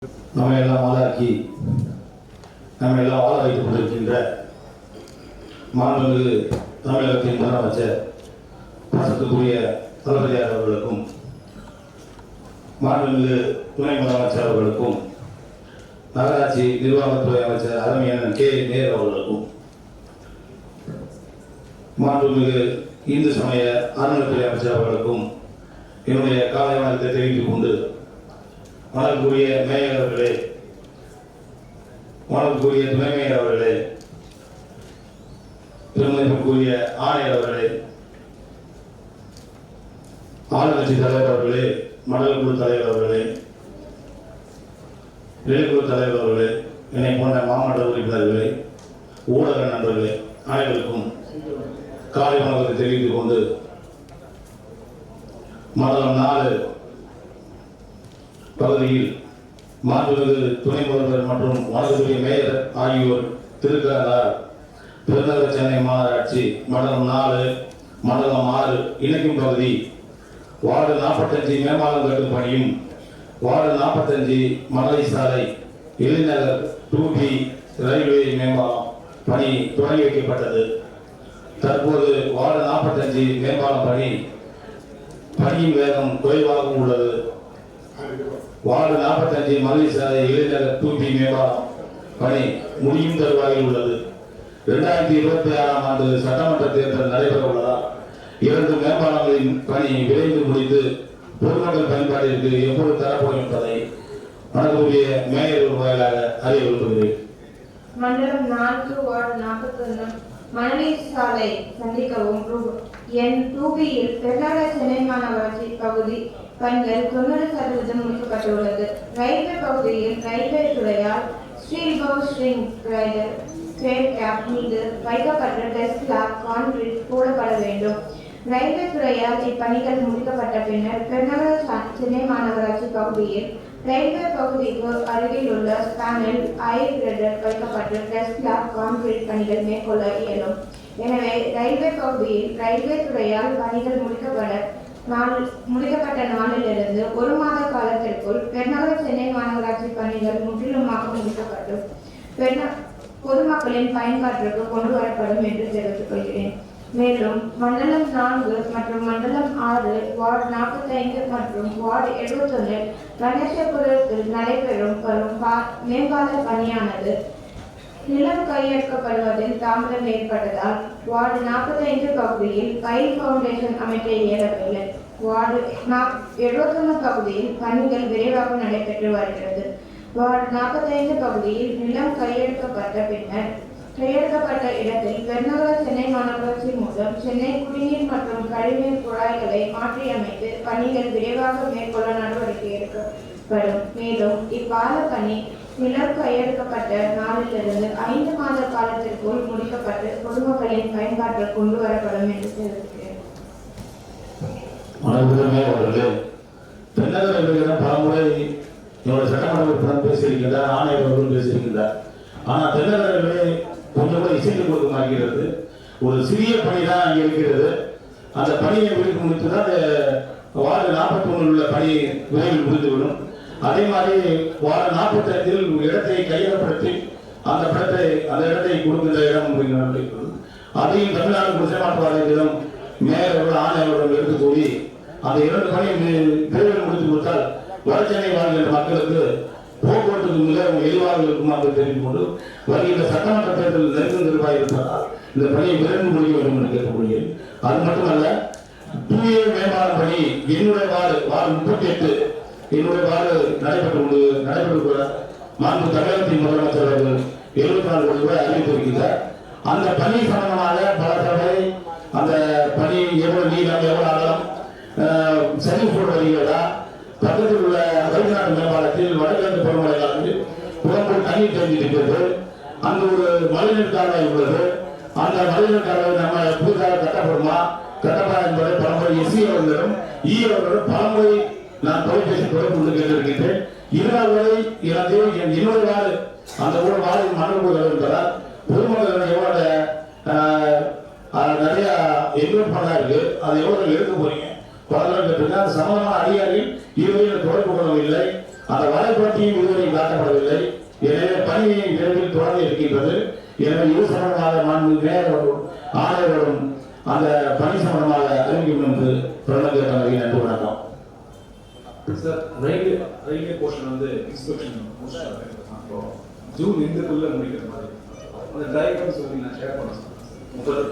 நம்ம எல்லாம் ஆளாக்கி நம்ம எல்லாம் வாழ வைத்துக் கொண்டிருக்கின்ற மாண்புமிகு தமிழகத்தின் முதலமைச்சர் பாசத்துக்குரிய தளபதியார் அவர்களுக்கும் மாண்புமிகு துணை முதலமைச்சர் அவர்களுக்கும் நகராட்சி நிர்வாகத்துறை அமைச்சர் அருமையண்ணன் கே நேரு அவர்களுக்கும் மாண்புமிகு இந்து சமய அறநிலைத்துறை அமைச்சர் அவர்களுக்கும் என்னுடைய காலை வணக்கத்தை தெரிவித்துக் கொண்டு வணக்கக்கூடிய மேயர் அவர்களே, வணக்கக்கூடிய துணை மேயர் அவர்களே, பெருமதிப்புக்குரிய ஆணையர் அவர்களே, ஆளுங்கட்சி தலைவர் அவர்களே, மண்டல குழு தலைவர் அவர்களே, இடைக்குழு தலைவர் அவர்களே, என்னை போன்ற மாவட்ட உறுப்பினர்களே, ஊடக நண்பர்களே, அனைவருக்கும் காலை வணக்கத்தை தெரிவித்துக் கொண்டு மண்டலம் 4 பகுதியில் மாண்புமிகு துணை முதல்வர் மற்றும் வணக்கத்துடைய மேயர் ஆகியோர் திருக்கரார் பெருநகர சென்னை மாநகராட்சி மண்டலம் 4 மண்டலம் 6 இணைக்கும் பகுதி வார்டு 45 மேம்பாலம் கட்டும் பணியும் வார்டு 45 மலை சாலை இளைஞர் 2B ரயில்வே மேம்பாலம் பணி தொடங்கி வைக்கப்பட்டது. தற்போது வார்டு 45 மேம்பாலம் பணியின் வேகம் குறைவாகவும் உள்ளது. வார்டு 45 மலை சாலை இளைஞர் 2B மேம்பாலம் பணி முடியும் தருவாயில் உள்ளது. 2026ஆம் ஆண்டு சட்டமன்ற தேர்தல் நடைபெற உள்ளதால் 2 மேம்பாலங்களின் பணி விரைந்து முடித்து பொதுமக்கள் பயன்பாட்டிற்கு எப்போது தரப்படும் என்பதை வணக்கக்கூடிய மேயர் வாயிலாக அறிய விரும்புகிறேன். மண்டலம் 4 வார்டு 41 மணலி சாலை சந்திக்கவும் எண் 2B-யில் பெருநகர சென்னை மாநகராட்சி பகுதி பணிகள் 90% முடிக்கப்பட்டுள்ளது. ரயில்வே பகுதியில் ரயில்வே துறையால் steel power string rider great cap மீது வைக்கப்பட்ட டெஸ்க் ஸ்லாப் கான்கிரீட் போடப்பட வேண்டும். ரயில்வே துறையால் இப்பணிகள் முடிக்கப்பட்ட பின்னர் பெருநகர சென்னை மாநகராட்சி பகுதியில் ரயில்வே பகுதிக்கு அருகில் உள்ள ஸ்பானில் ஐர் கிரேடர் வைக்கப்பட்டு டெஸ்க் ஸ்லாப் கான்கிரீட் பணிகள் மேற்கொள்ள இயலும். எனவே ரயில்வே பகுதியில் ரயில்வே துறையால் பணிகள் முடிக்கப்பட்ட நாளிலிருந்து 1 மாத காலத்திற்குள் பெருநகர சென்னை மாநகராட்சி பணிகள் முற்றிலுமாக முடிக்கப்பட்டு பொதுமக்களின் பயன்பாட்டிற்கு கொண்டு வரப்படும் என்று தெரிவித்துக் கொள்கிறேன். மேலும் மண்டலம் 4 மற்றும் மண்டலம் 6 வார்டு 45 மற்றும் வார்டு 71 கணேசபுரத்தில் நடைபெறும் மேம்பால பணியானது நிலம் கையெழுக்கப்படுவதில் தாமதம் ஏற்பட்டதால் வார்டு 45 பகுதியில் பயில் பவுண்டேஷன் அமைக்க இயலவில்லை. வார்டு 71 பகுதியில் பணிகள் விரைவாக நடைபெற்று வருகிறது. வார்டு 45 பகுதியில் நிலம் கையெழுக்கப்பட்ட இடத்தில் பெருநகர சென்னை மாநகராட்சி மூலம் சென்னை குடிநீர் மற்றும் கழிவுநீர் குழாய்களை மாற்றியமைத்து பணிகள் விரைவாக மேற்கொள்ள நடவடிக்கை எடுக்கப்படும். மேலும் இப்பால பணி நிலம் கையெழுக்கப்பட்ட நாளிலிருந்து 5 மாத காலத்திற்குள் முடிக்கப்பட்டு பொதுமக்களின் பயன்பாட்டில் கொண்டு வரப்படும் என்று தெரிவிக்கிறேன். பலமுறை சட்டமன்ற உறுப்பினர் பேசியிருக்கின்றார், ஆணையர் அவர்கள் பேசியிருக்கின்றார். ஆனால் தென்னகரங்களே கொஞ்சம் கூட இசைத்து கொடுக்க மாட்டேங்கிறது. ஒரு சிறிய பணி தான் அங்கே இருக்கிறது. அந்த பணியை விரைந்து முடித்துதான் வார்டு 41 உள்ள பணி விரைவில் முடிந்துவிடும். அதே மாதிரி வார்டு 45 இடத்தை கையகப்படுத்தி அந்த இடத்தை கொடுக்கின்ற இடம் அதையும் தமிழ்நாடு குடிசைமாற்று வாரியத்திடம் மேயர்கள் ஆணையர்களுடன் எடுத்துக்கூடி அந்த 2 பணியை விரைவில் முடித்து கொடுத்தால் வடசென்னை வாழ்கின்ற மக்களுக்கு போக்குவரத்துக்கு மிகவும் எளிவாக இருக்கும் என்று தெரிந்து கொண்டு வருகின்ற சட்டமன்ற தேர்தல் நெருங்கும் நிர்வாகி இருப்பதால் இந்த பணியை விரைந்து முடிக்க வேண்டும் என்று கேட்டுக்கொள்கிறேன். அது மட்டுமல்ல, 2A மேம்பால பணி என்னுடைய வார்டு 38 என்னுடைய வார்டு நடைபெற்று மாண்பு தமிழகத்தின் முதலமைச்சர் அவர்கள் 74 கோடி ரூபாய் அறிவித்திருக்கிறார். அந்த பணி சம்பந்தமாக பல தடவை அந்த பணி எவ்வளவு நீளம் எவ்வளவு அகலம் சரி போடு வருகிறதா, பக்கத்தில் உள்ள வைத்தியநாடு மேம்பாலத்தில் வடகிழக்கு பருவமழை காலத்தில் புறம்பூர் தண்ணீர் தேங்கியிருக்கிறது. அங்கு ஒரு மழைநீர் கால்வாய் உள்ளது. அந்த மழைநீர் கால்வாய் நம்ம புதிதாக கட்டப்பா என்பதை பலமுறை எஸ்சி அவர்களிடம் பலமுறை நான் தொலைபேசி தொடர்பு கொண்டு கேட்டிருக்கின்றேன். இதனால் வரை என்னுடைய வார்டு அந்த ஒரு வார்டில் மணல் என்பதால் பொதுமக்கள் எவ்வளவு நிறைய என்ரோல் பண்ணா இருக்கு, அதை எவ்வளவு எடுக்க போறீங்க அது சம்பந்தமான அதிகாரிகள் இதுவரை தொடர்பு கொள்ளவில்லை. அந்த வலைப்பட்டியும் இதுவரை காட்டப்படவில்லை. எனவே பணியை விரைவில் தொடங்க இருக்கின்றது. எனவே இது சம்பந்தமாக மாண்பு மேயர்களும் ஆணையர்களும் அந்த பணி சம்பந்தமாக அறிவிக்கும் என்று தொடர்ந்து நன்றி வணக்கம். சார் ரயில்வே போர்ஷன் வந்து இன்ஸ்பெக்ஷன் ஜூன் 2க்குள்ள முடிக்கிற மாதிரி அந்த டிரைவர் சொல்லி நான் ஷேர் பண்ண சொன்னேன்.